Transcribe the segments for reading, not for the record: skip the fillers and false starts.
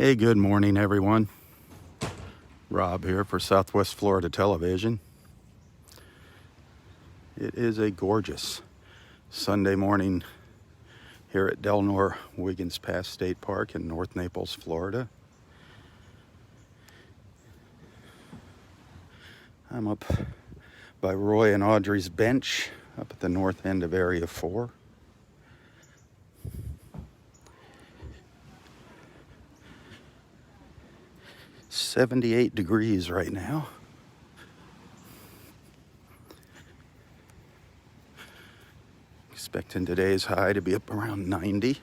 Hey, good morning, everyone. Rob here for Southwest Florida Television. It is a gorgeous Sunday morning here at Delnor-Wiggins Pass State Park in North Naples, Florida. I'm up by Roy and Audrey's bench up at the north end of Area 4. It's 78 degrees right now. Expecting today's high to be up around 90.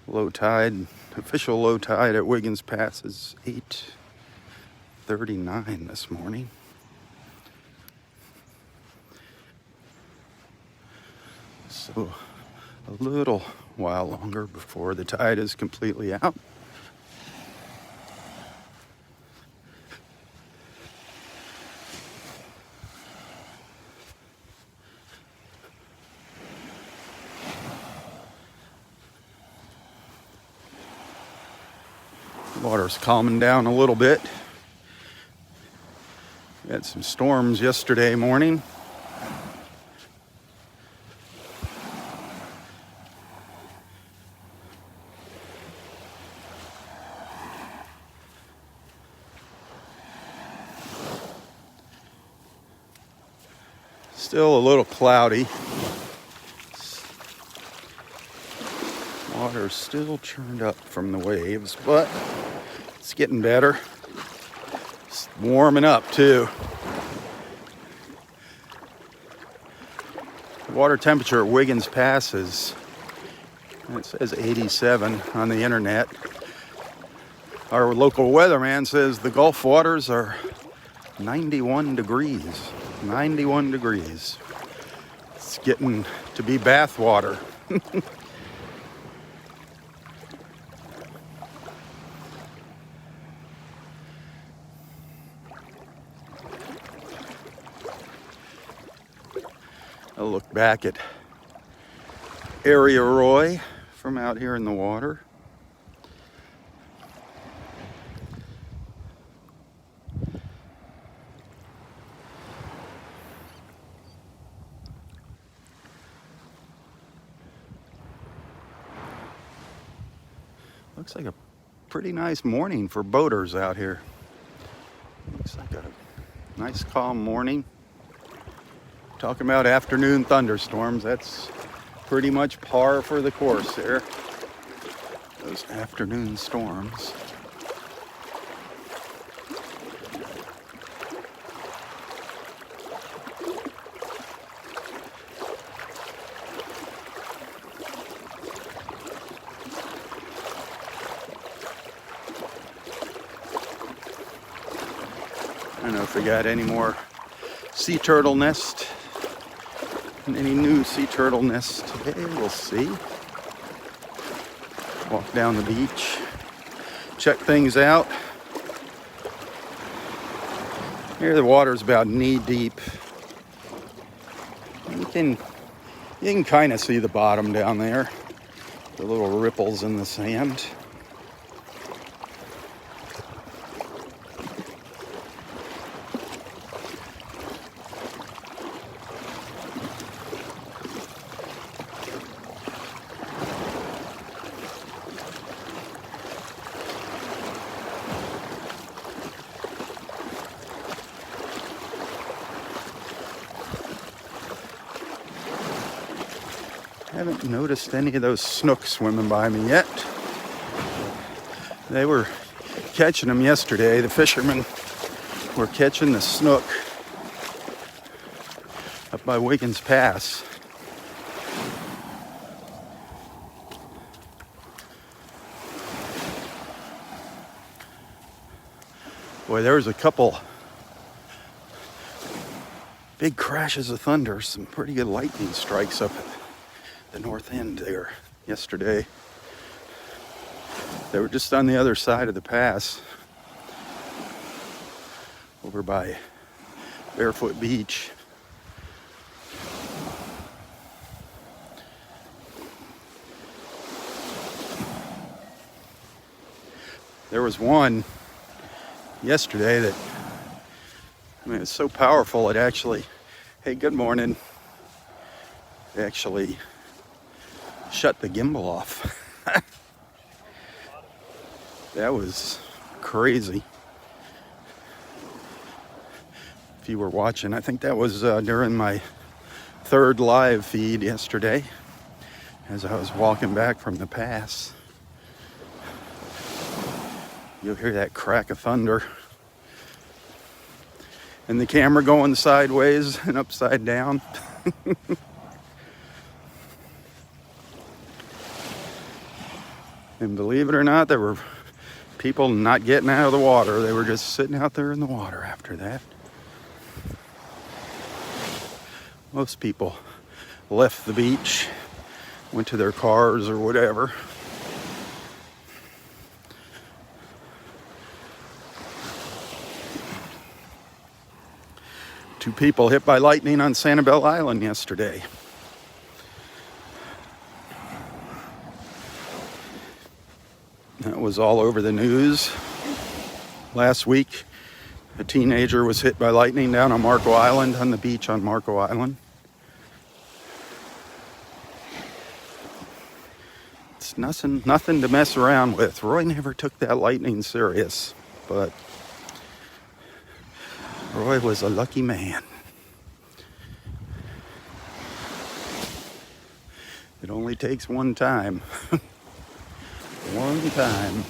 Low tide, official low tide at Wiggins Pass is 8:39 this morning. So a little while longer before the tide is completely out. Water's calming down a little bit. We had some storms yesterday morning. Still a little cloudy. Water's still churned up from the waves, but it's getting better. It's warming up too. The water temperature at Wiggins Pass is, it says 87 on the internet. Our local weatherman says the Gulf waters are 91 degrees. 91 degrees. It's getting to be bath water. I'll look back at Area Roy from out here in the water. Looks like a pretty nice morning for boaters out here. Looks like a nice calm morning. Talking about afternoon thunderstorms, that's pretty much par for the course there. Those afternoon storms. I don't know if we got any more sea turtle nest. Any new sea turtle nests today, we'll see. Walk down the beach, check things out. Here the water's about knee deep. You can kind of see the bottom down there, the little ripples in the sand. Haven't noticed any of those snook swimming by me yet. They were catching them yesterday. The fishermen were catching the snook up by Wiggins Pass. Boy, there was a couple big crashes of thunder, some pretty good lightning strikes up at the north end there yesterday. They were just on the other side of the pass, over by Barefoot Beach. There was one yesterday that, I mean, it's so powerful it actually, hey, good morning, it actually shut the gimbal off. That was crazy. If you were watching, I think that was during my third live feed yesterday as I was walking back from the pass. You'll hear that crack of thunder and the camera going sideways and upside down. And believe it or not, there were people not getting out of the water. They were just sitting out there in the water after that. Most people left the beach, went to their cars or whatever. Two people hit by lightning on Sanibel Island yesterday. That was all over the news. Last week, a teenager was hit by lightning down on Marco Island, on the beach on Marco Island. It's nothing to mess around with. Roy never took that lightning serious, but Roy was a lucky man. It only takes one time. One time.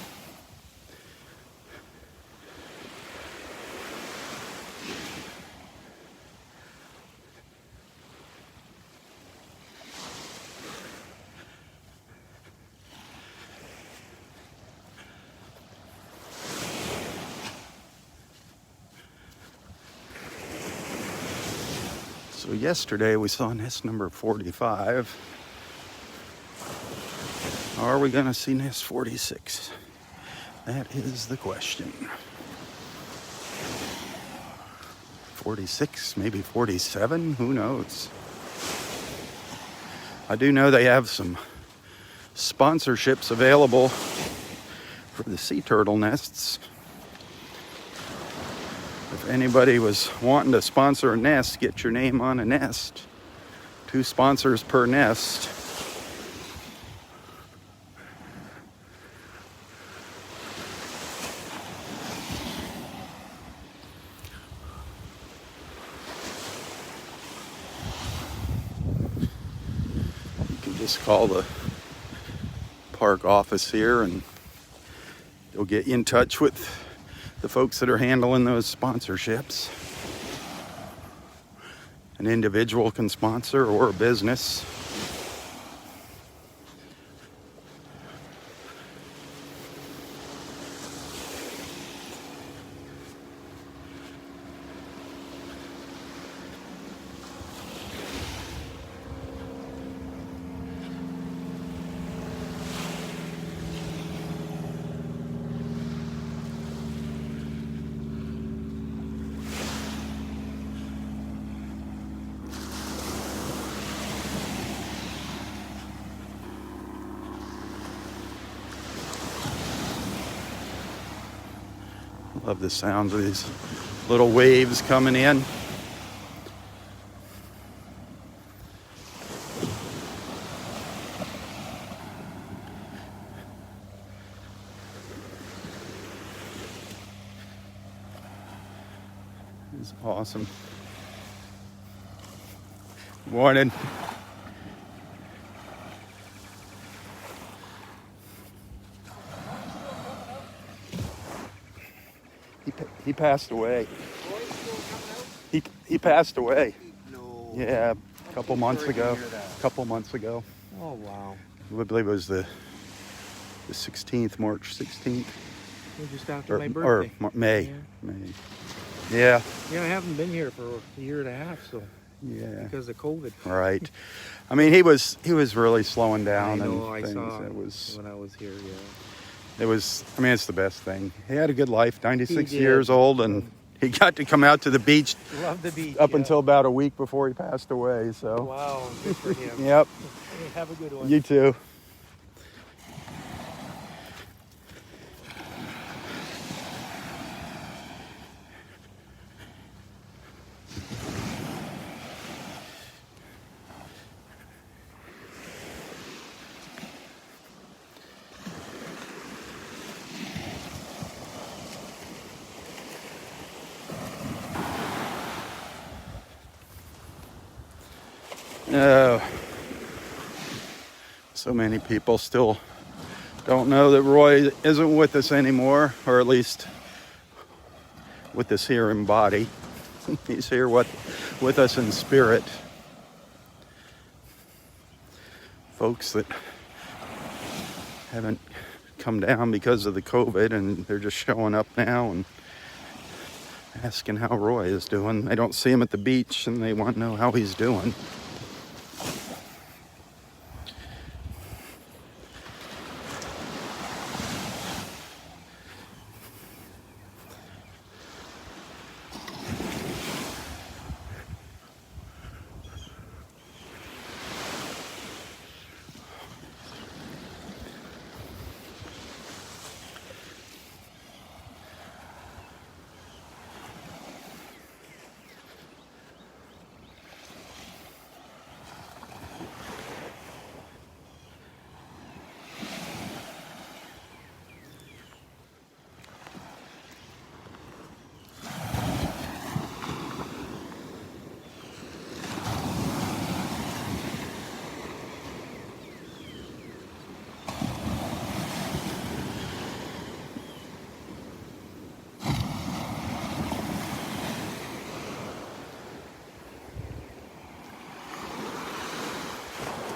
So yesterday we saw nest number 45. Are we going to see nest 46? That is the question. 46, maybe 47, who knows? I do know they have some sponsorships available for the sea turtle nests. If anybody was wanting to sponsor a nest, get your name on a nest. 2 sponsors per nest. Just call the park office here and they'll get you in touch with the folks that are handling those sponsorships. An individual can sponsor or a business. Love the sounds of these little waves coming in. It's awesome. Morning. He passed away. He passed away. No. Yeah, a couple months ago. Oh, wow. I believe it was the 16th, March 16th. Just after my birthday. Or May. Yeah. May. Yeah. Yeah, I haven't been here for a year and a half, so. Yeah. Because of COVID. Right. I mean, he was really slowing down. I know, and things. I saw it was when I was here, yeah. It was, I mean, it's the best thing. He had a good life, 96 He did. years old, and he got to come out to the beach Love the beach. up until about a week before he passed away, so. Wow, good for him. Yep. Hey, have a good one. You too. Oh, so many people still don't know that Roy isn't with us anymore, or at least with us here in body. He's here with us in spirit. Folks that haven't come down because of the COVID, and they're just showing up now and asking how Roy is doing. They don't see him at the beach, and they want to know how he's doing.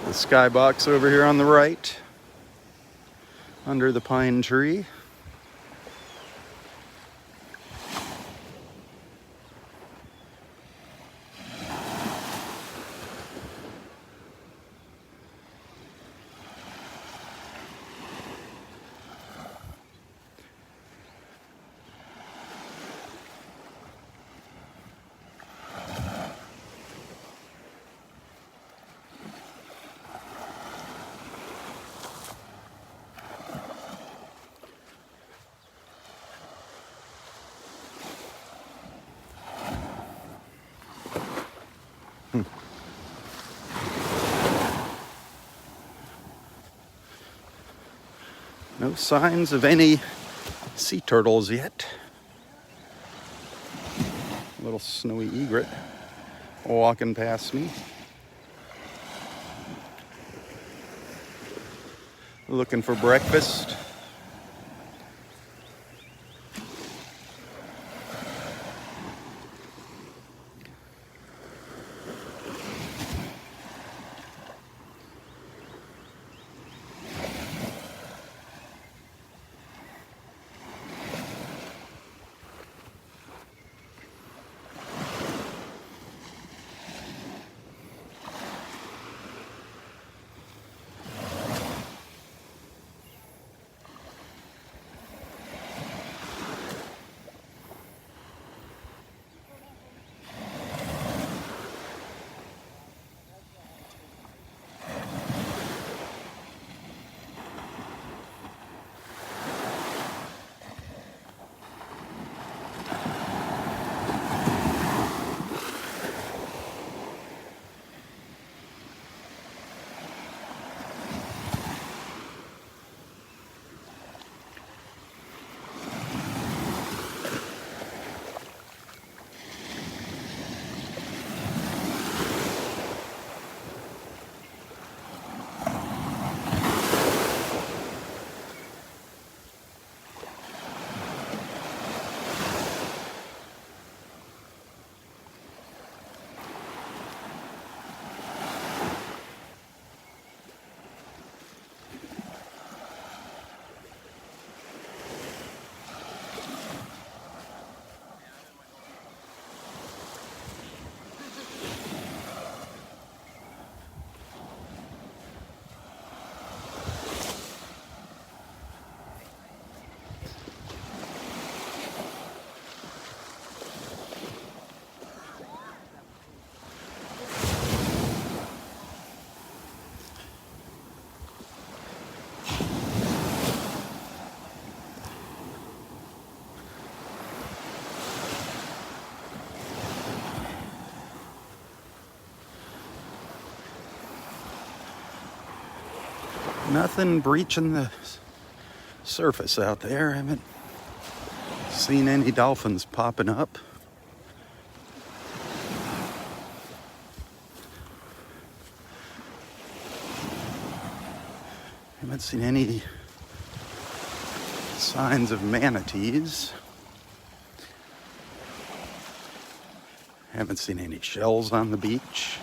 The skybox over here on the right, under the pine tree. No signs of any sea turtles yet. A little snowy egret walking past me. Looking for breakfast. Nothing breaching the surface out there. I haven't seen any dolphins popping up. Haven't seen any signs of manatees. Haven't seen any shells on the beach.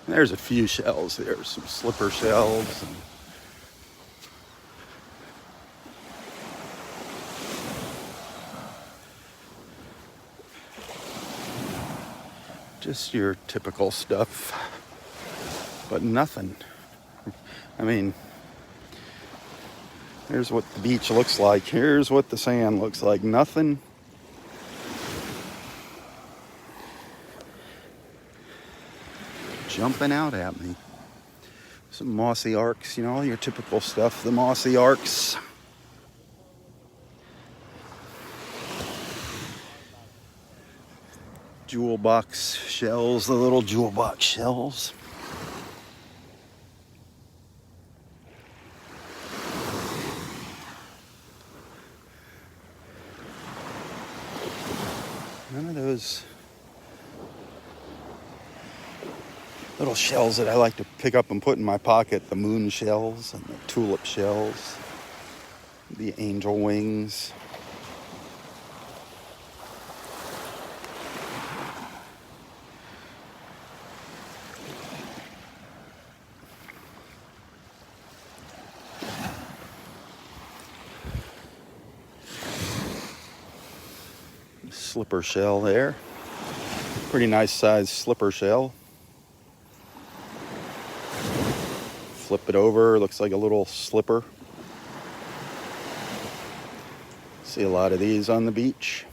There's a few shells there, some slipper shells. And just your typical stuff, but nothing. I mean, here's what the beach looks like. Here's what the sand looks like. Nothing. Jumping out at me. Some mossy arcs, you know, your typical stuff, the mossy arcs. Jewel box shells, the little jewel box shells. None of those little shells that I like to pick up and put in my pocket, the moon shells and the tulip shells, the angel wings. Slipper shell there. Pretty nice sized slipper shell. Flip it over, looks like a little slipper. See a lot of these on the beach.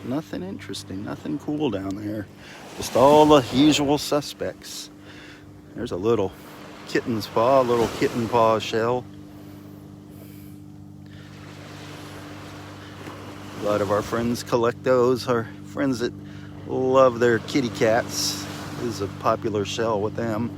Nothing interesting, nothing cool down there. Just all the usual suspects. There's a little kitten's paw, little kitten paw shell. A lot of our friends collect those. Our friends that love their kitty cats. This is a popular shell with them.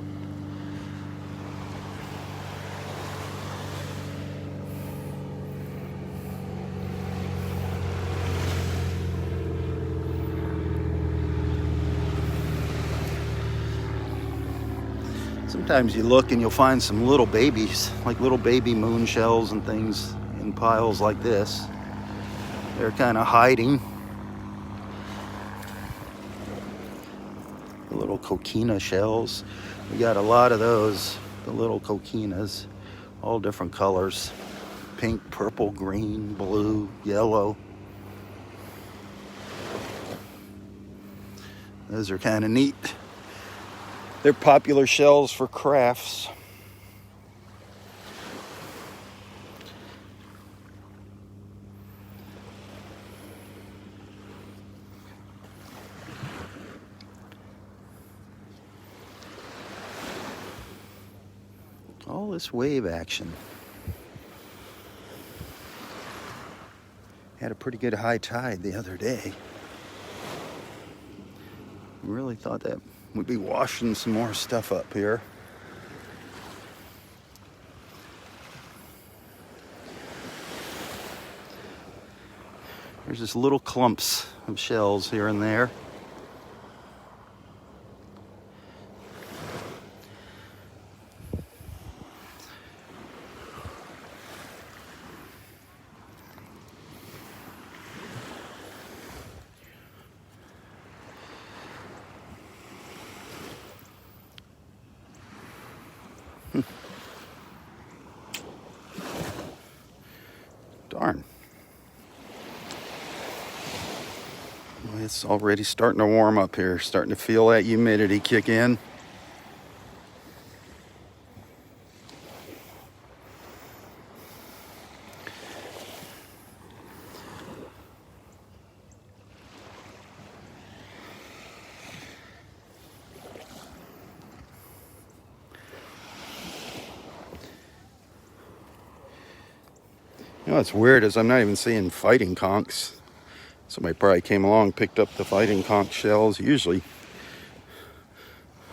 Sometimes you look and you'll find some little babies, like little baby moon shells and things in piles like this. They're kind of hiding. The little coquina shells. We got a lot of those, the little coquinas, all different colors. Pink, purple, green, blue, yellow. Those are kind of neat. They're popular shells for crafts. All this wave action. Had a pretty good high tide the other day. Really thought that we'd be washing some more stuff up here. There's just little clumps of shells here and there. Darn. Well, it's already starting to warm up here. Starting to feel that humidity kick in. You know what's weird is I'm not even seeing fighting conchs. Somebody probably came along, picked up the fighting conch shells. Usually,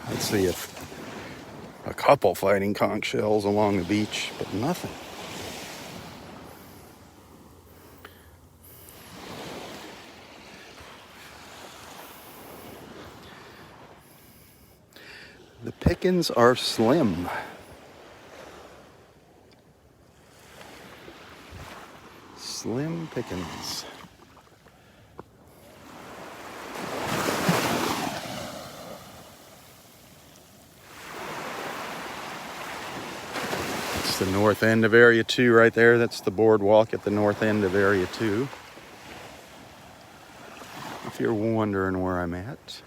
I'd see a couple fighting conch shells along the beach, but nothing. The pickings are slim. Slim pickings. It's the north end of Area 2 right there. That's the boardwalk at the north end of Area 2. If you're wondering where I'm at.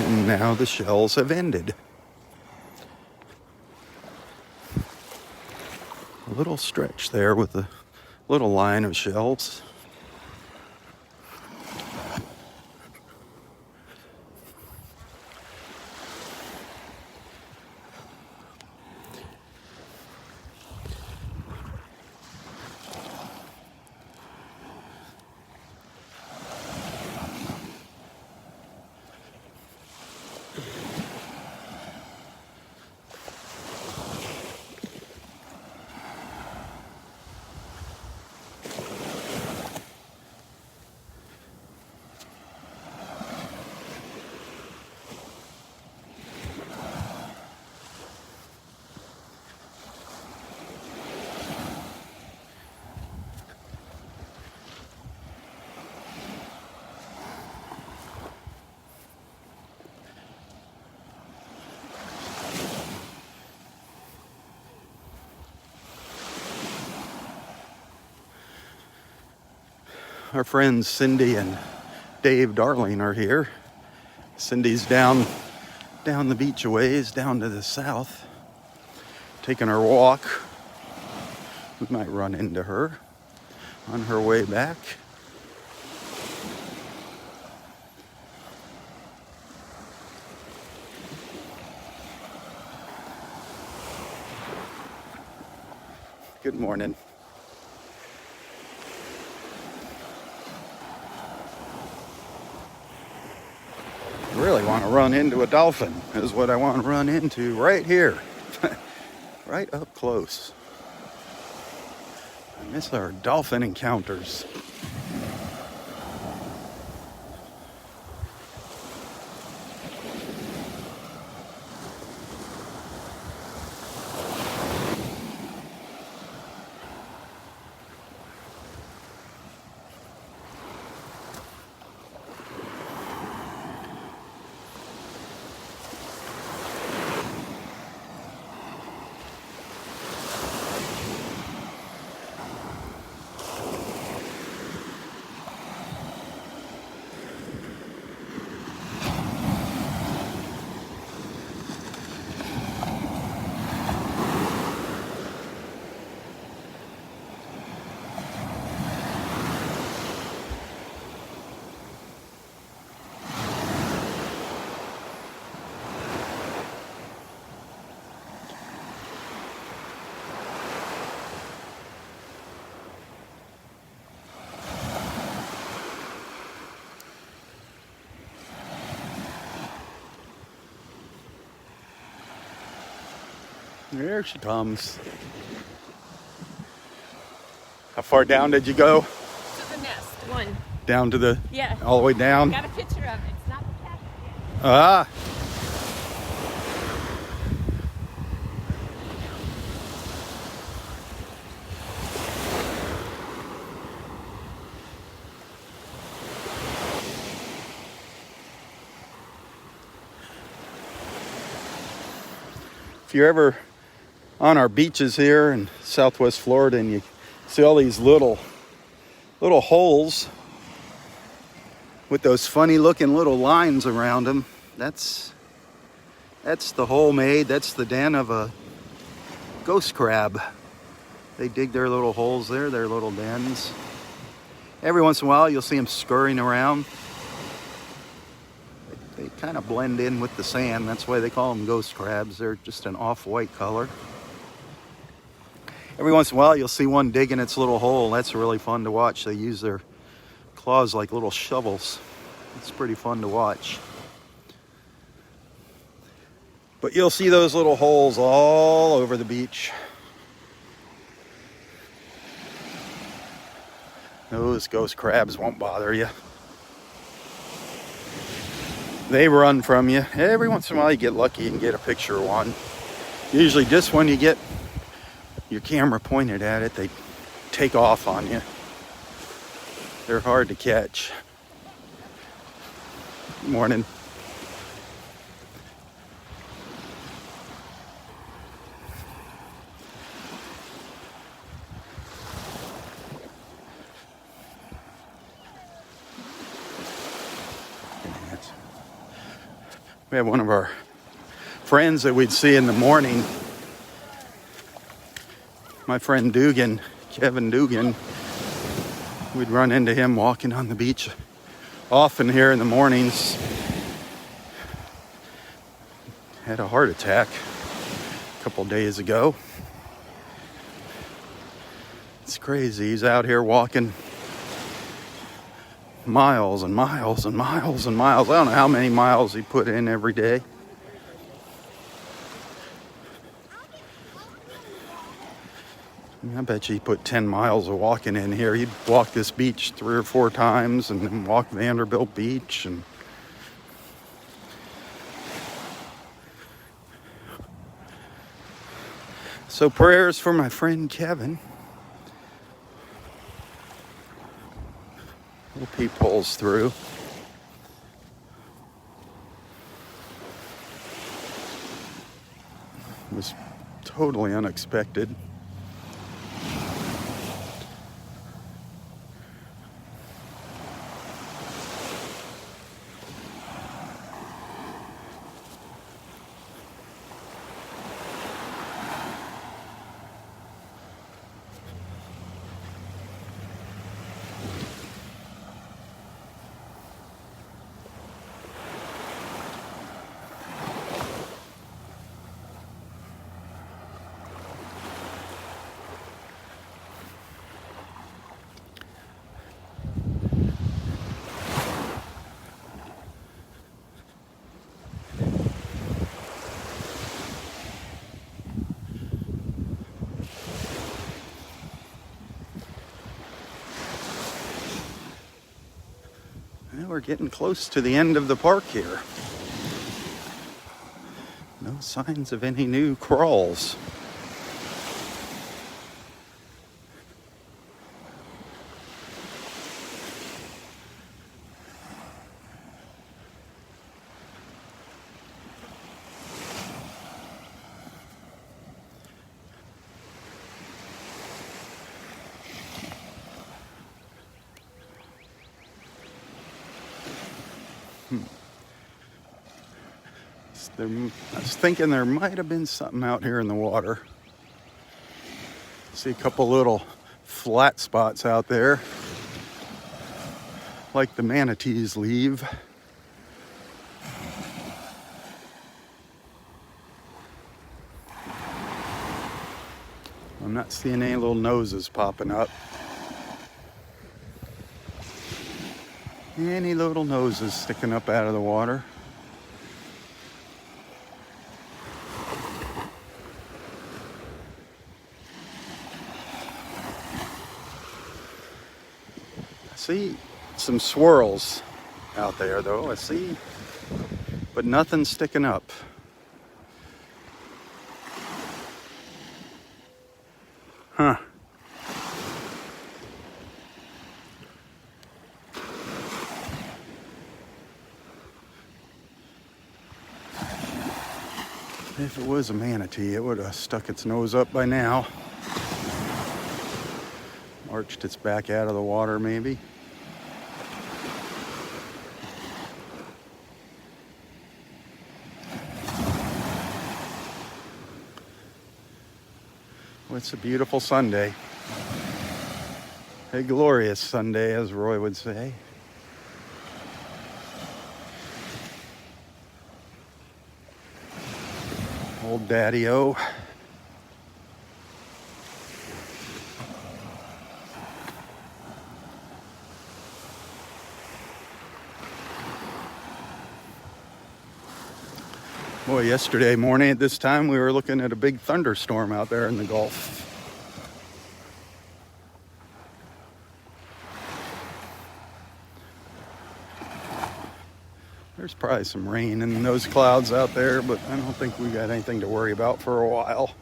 And now the shells have ended. A little stretch there with a little line of shells. Our friends Cindy and Dave Darling are here. Cindy's down the beach a ways, down to the south, taking her walk. We might run into her on her way back. Good morning. I really want to run into a dolphin is what I want to run into right here. Right up close. I miss our dolphin encounters. There she comes. How far down did you go? To the nest. One. Down to the, Yeah. all the way down? Got a picture of it. It's not the cat. Ah. If you're ever on our beaches here in Southwest Florida and you see all these little holes with those funny looking little lines around them, that's the hole made. That's the den of a ghost crab. They dig their little holes there, their little dens. Every once in a while you'll see them scurrying around. They kind of blend in with the sand. That's why they call them ghost crabs. They're just an off-white color. Every once in a while you'll see one digging its little hole. That's really fun to watch. They use their claws like little shovels. It's pretty fun to watch. But you'll see those little holes all over the beach. Those ghost crabs won't bother you. They run from you. Every once in a while you get lucky and get a picture of one. Usually just when you get your camera pointed at it, they take off on you. They're hard to catch. Morning. We have one of our friends that we'd see in the morning. My friend Dugan, Kevin Dugan. We'd run into him walking on the beach often here in the mornings. Had a heart attack a couple days ago. It's crazy. He's out here walking miles and miles and miles and miles. I don't know how many miles he put in every day. I bet you he put 10 miles of walking in here. He'd walk this beach 3 or 4 times and then walk Vanderbilt Beach. And so prayers for my friend Kevin. Hope he pulls through. It was totally unexpected. We're getting close to the end of the park here. No signs of any new crawls. I was thinking there might have been something out here in the water. See a couple little flat spots out there, like the manatees leave. I'm not seeing any little noses popping up. Any little noses sticking up out of the water. see some swirls out there though. I see, but nothing sticking up. Huh. If it was a manatee, it would have stuck its nose up by now. Arched its back out of the water, maybe. Well, it's a beautiful Sunday. A glorious Sunday, as Roy would say. Old Daddy-O. Boy, yesterday morning at this time, we were looking at a big thunderstorm out there in the Gulf. There's probably some rain in those clouds out there, but I don't think we got anything to worry about for a while.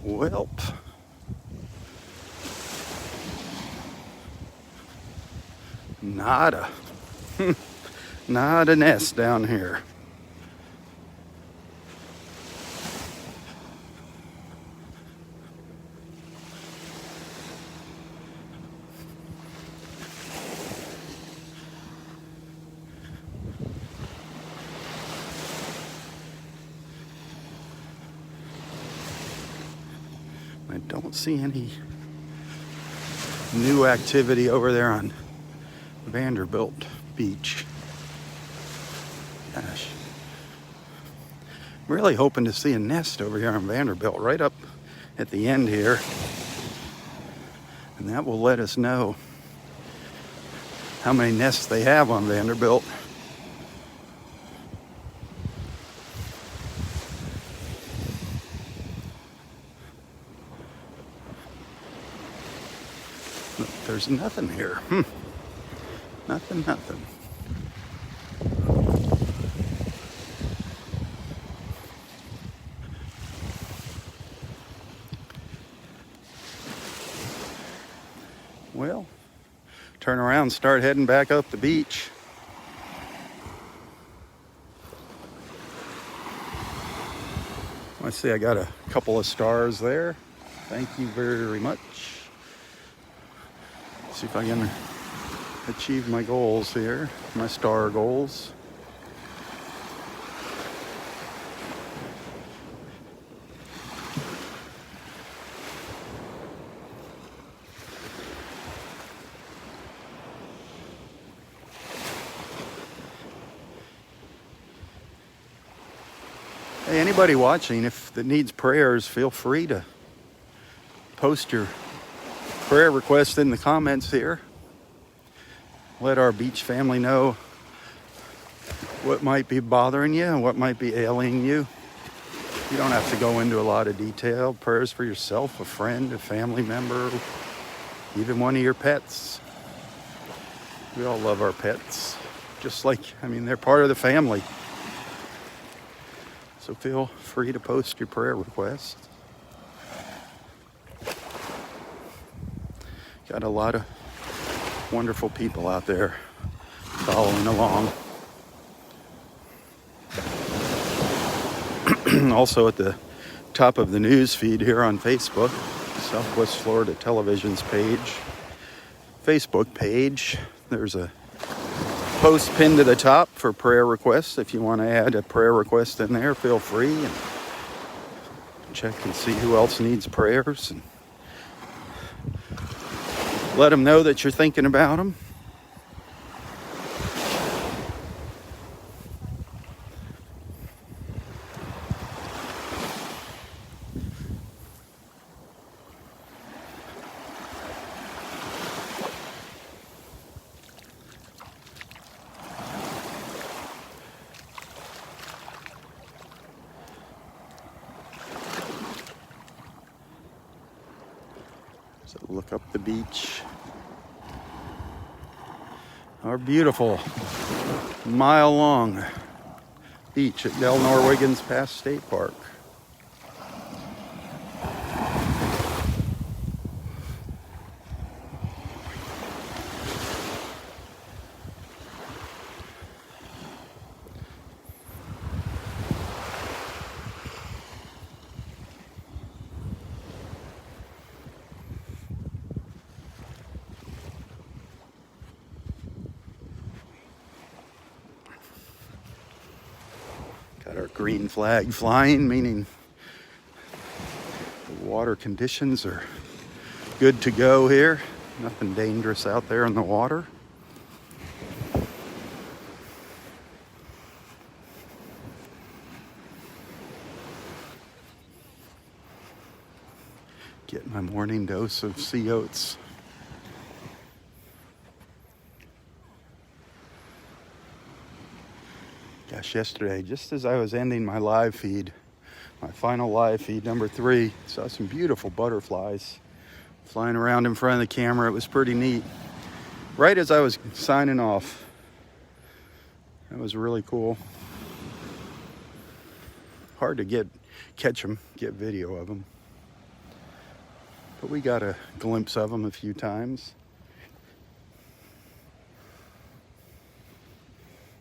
Welp. Nada. Not a nest down here. I don't see any new activity over there on Vanderbilt Beach. Gosh. I'm really hoping to see a nest over here on Vanderbilt right up at the end here. And that will let us know how many nests they have on Vanderbilt. There's nothing here. Nothing. Well, turn around and start heading back up the beach. I see I got a couple of stars there. Thank you very much. See if I can achieve my goals here, my star goals. Hey, anybody watching, if that needs prayers, feel free to post your prayer request in the comments here. Let our beach family know what might be bothering you and what might be ailing you. You don't have to go into a lot of detail. Prayers for yourself, a friend, a family member, even one of your pets. We all love our pets. Just like, they're part of the family. So feel free to post your prayer requests. Got a lot of wonderful people out there following along. Also at the top of the news feed here on Facebook, Southwest Florida Television's Facebook page, there's a post pinned to the top for prayer requests. If you want to add a prayer request in there, feel free and check and see who else needs prayers. And Let them know that you're thinking about them. So look up the beach. Our beautiful mile-long beach at Delnor-Wiggins Pass State Park. Got our green flag flying, meaning the water conditions are good to go here. Nothing dangerous out there in the water. Get my morning dose of sea oats. Gosh, yesterday, just as I was ending my live feed, my final live feed, number 3, saw some beautiful butterflies flying around in front of the camera. It was pretty neat. Right as I was signing off. That was really cool. Hard to catch them, get video of them. But we got a glimpse of them a few times.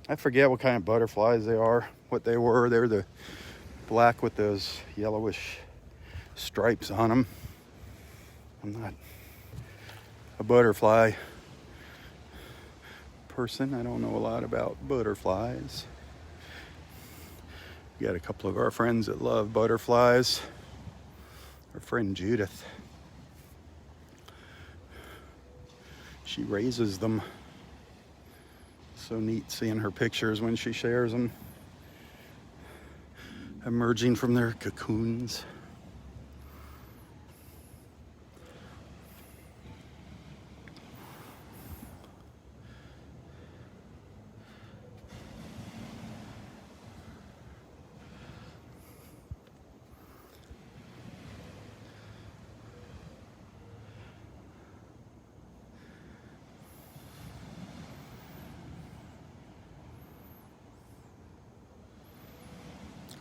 I forget what kind of butterflies they are, what they were. They're the black with those yellowish stripes on them. I'm not a butterfly person. I don't know a lot about butterflies. We got a couple of our friends that love butterflies. Our friend Judith. She raises them. So neat seeing her pictures when she shares them. Emerging from their cocoons.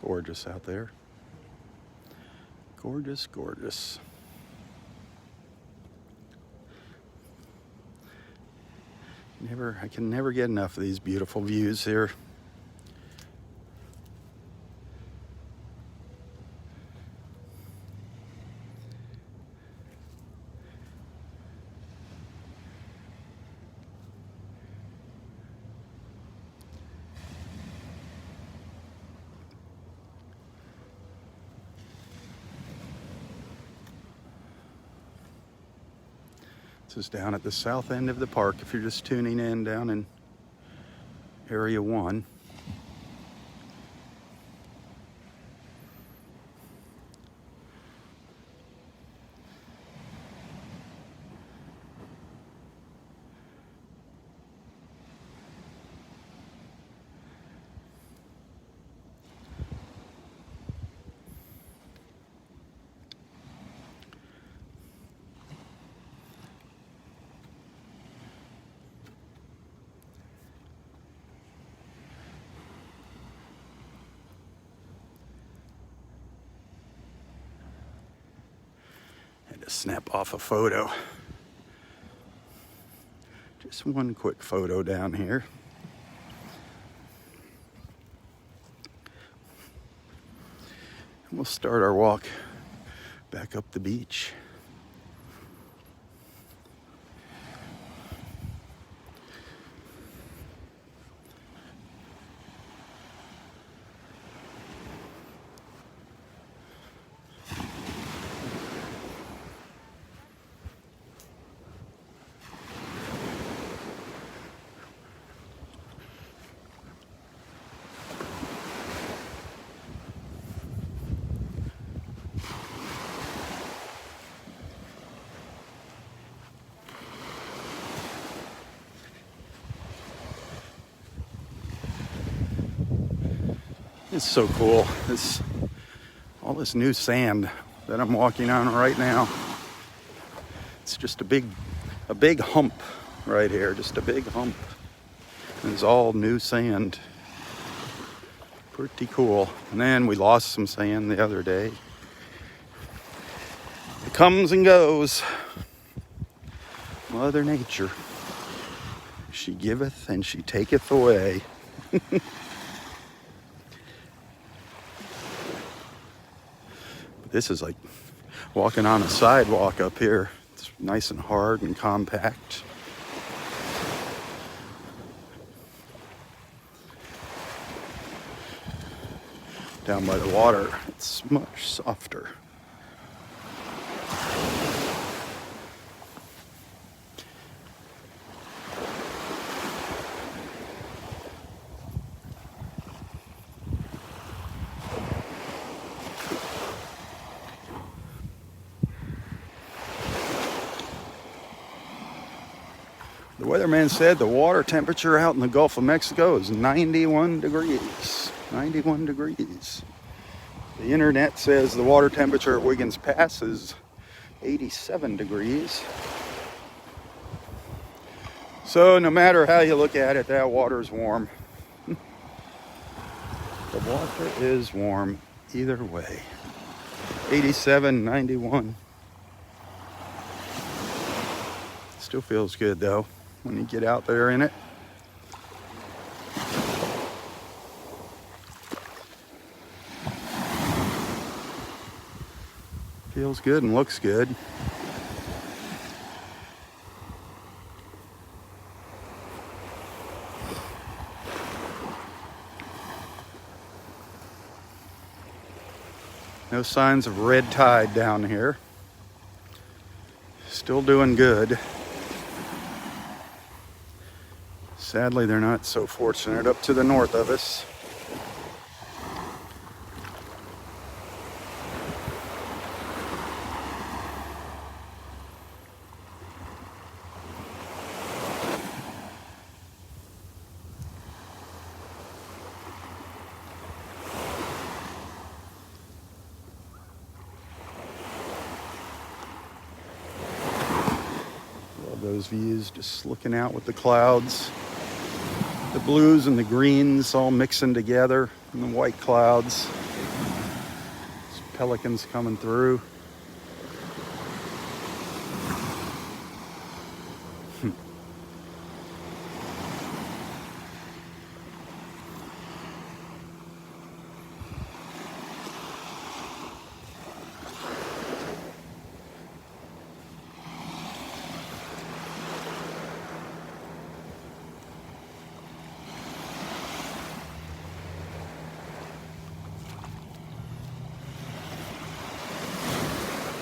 Gorgeous out there. Gorgeous, gorgeous. I can never get enough of these beautiful views here. This is down at the south end of the park if you're just tuning in down in Area 1. To snap off a photo. Just one quick photo down here. And we'll start our walk back up the beach. It's so cool. All this new sand that I'm walking on right now. It's just a big hump right here. Just a big hump. It's all new sand. Pretty cool. And then we lost some sand the other day. It comes and goes. Mother Nature. She giveth and she taketh away. This is like walking on a sidewalk up here. It's nice and hard and compact. Down by the water, it's much softer. The weatherman said the water temperature out in the Gulf of Mexico is 91 degrees. 91 degrees. The internet says the water temperature at Wiggins Pass is 87 degrees. So no matter how you look at it, that water is warm. The water is warm either way. 87, 91. Still feels good though when you get out there in it. Feels good and looks good. No signs of red tide down here. Still doing good. Sadly, they're not so fortunate up to the north of us. Love those views, just looking out with the clouds. The blues and the greens all mixing together, and the white clouds. There's pelicans coming through.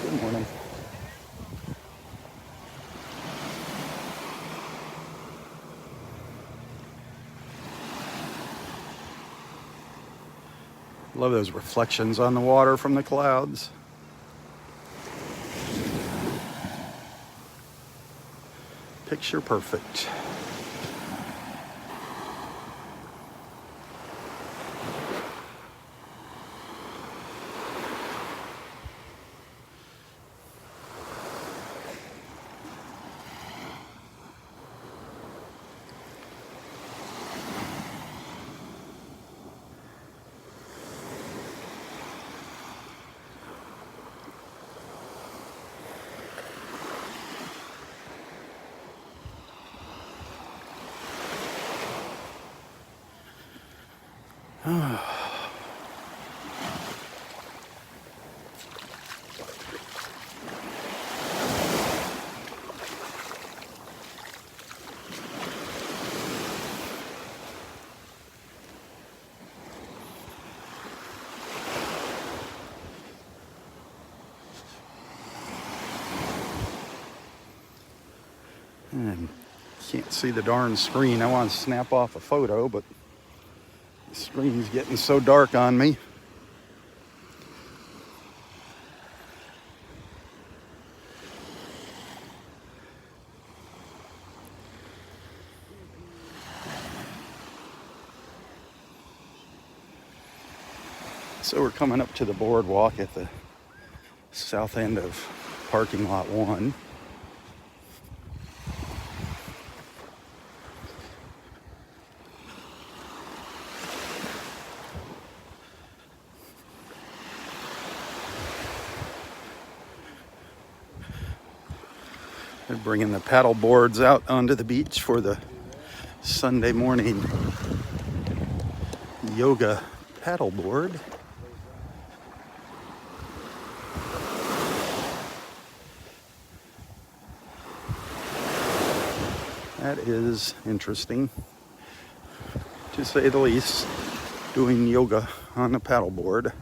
Good morning. Love those reflections on the water from the clouds. Picture perfect. And can't see the darn screen. I want to snap off a photo, but the screen's getting so dark on me. So we're coming up to the boardwalk at the south end of parking lot 1. They're bringing the paddle boards out onto the beach for the Sunday morning yoga paddle board. That is interesting, to say the least, doing yoga on a paddleboard.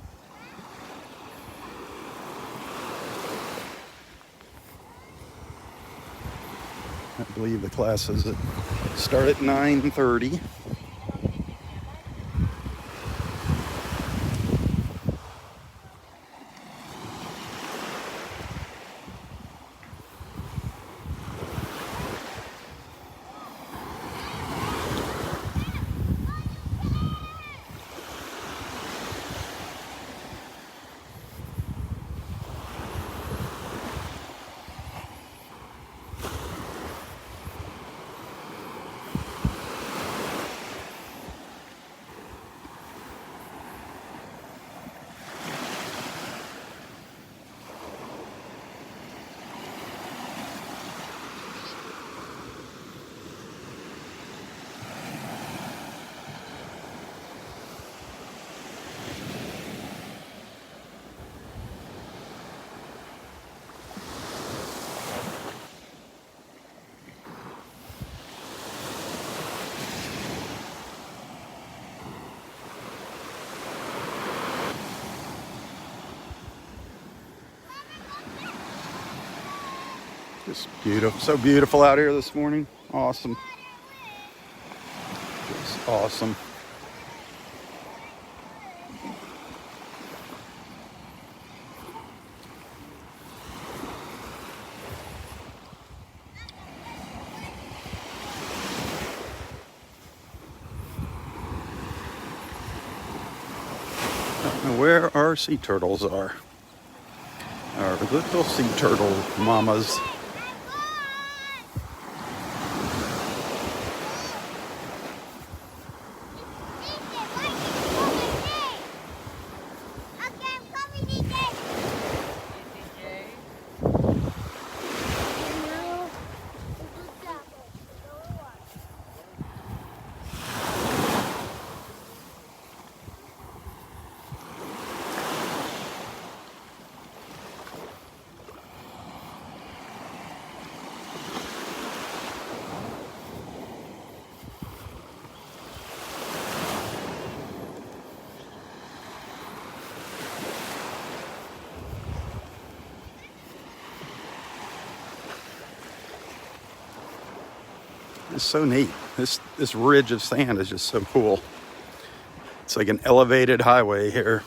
I believe the classes start at 9:30. Just beautiful, so beautiful out here this morning. Awesome. Just awesome. I don't know where our sea turtles are. Our little sea turtle mamas. It's so neat. This ridge of sand is just so cool. It's like an elevated highway here.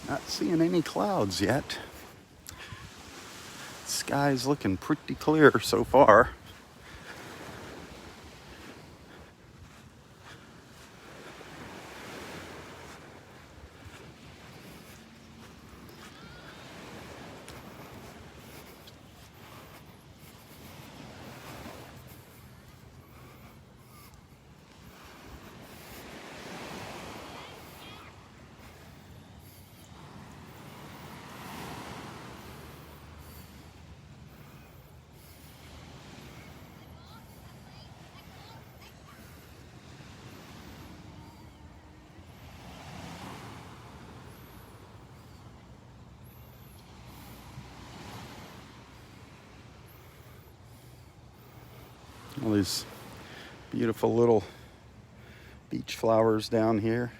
Not seeing any clouds yet. Sky's looking pretty clear so far. All these Beautiful little beach flowers down here.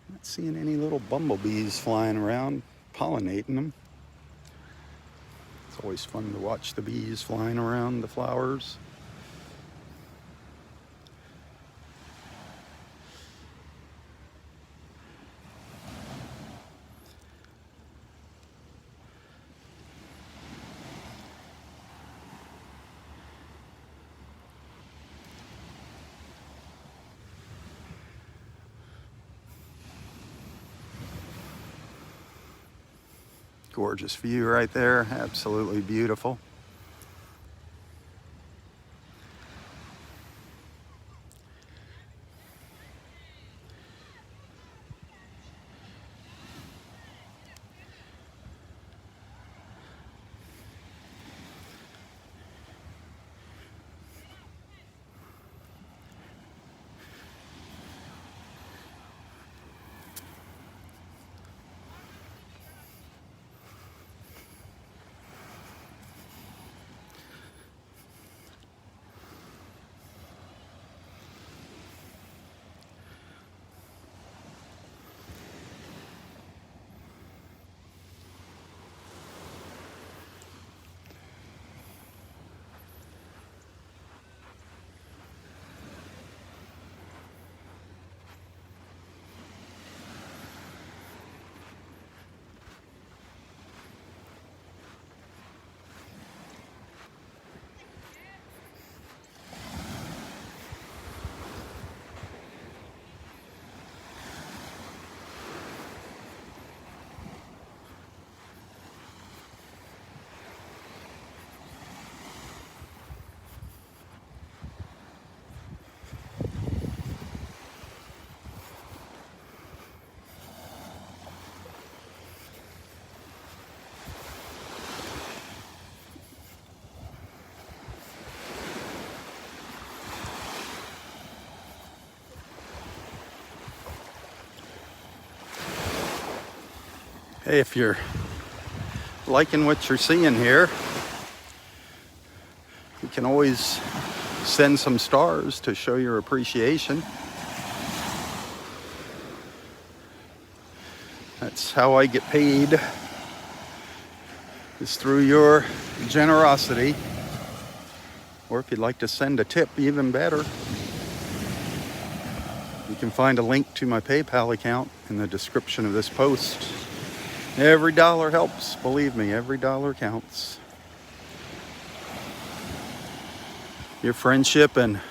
Not seeing any little bumblebees flying around, pollinating them. It's always fun to watch the bees flying around the flowers. Gorgeous view right there, absolutely beautiful. Hey, if you're liking what you're seeing here, you can always send some stars to show your appreciation. That's how I get paid, is through your generosity. Or if you'd like to send a tip, even better. You can find a link to my PayPal account in the description of this post. Every dollar helps, believe me, every dollar counts. Your friendship and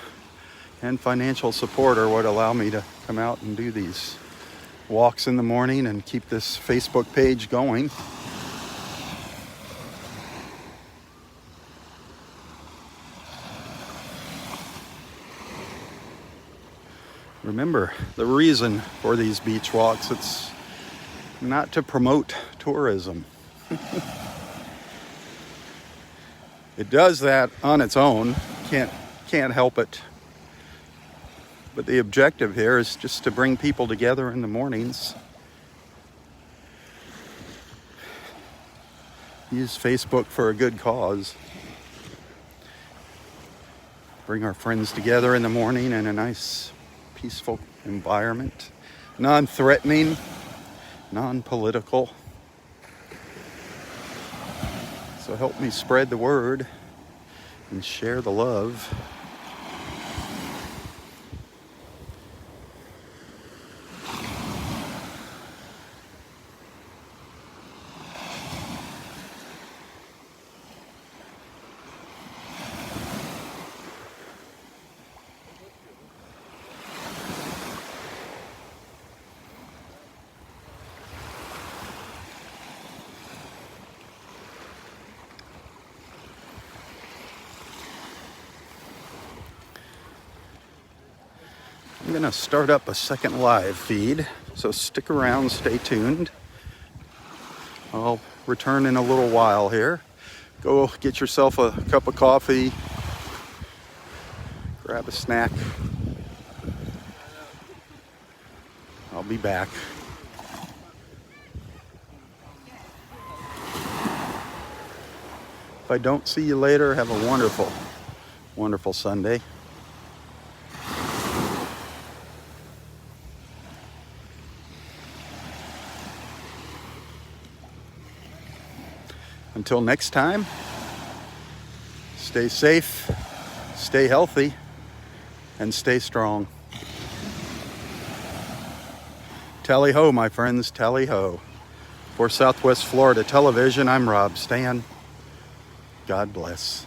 financial support are what allow me to come out and do these walks in the morning and keep this Facebook page going. Remember, the reason for these beach walks, it's not to promote tourism. It does that on its own, can't help it. But the objective here is just to bring people together in the mornings. Use Facebook for a good cause. Bring our friends together in the morning in a nice, peaceful environment. Non-threatening, non-political. So help me spread the word and share the love. I'm going to start up a second live feed, so stick around, stay tuned. return in a little while here. Go get yourself a cup of coffee, grab a snack. I'll be back. If I don't see you later, have a wonderful, wonderful Sunday. Until next time, stay safe, stay healthy, and stay strong. Tally ho, my friends, tally ho. For Southwest Florida Television, I'm Robb Stan. God bless.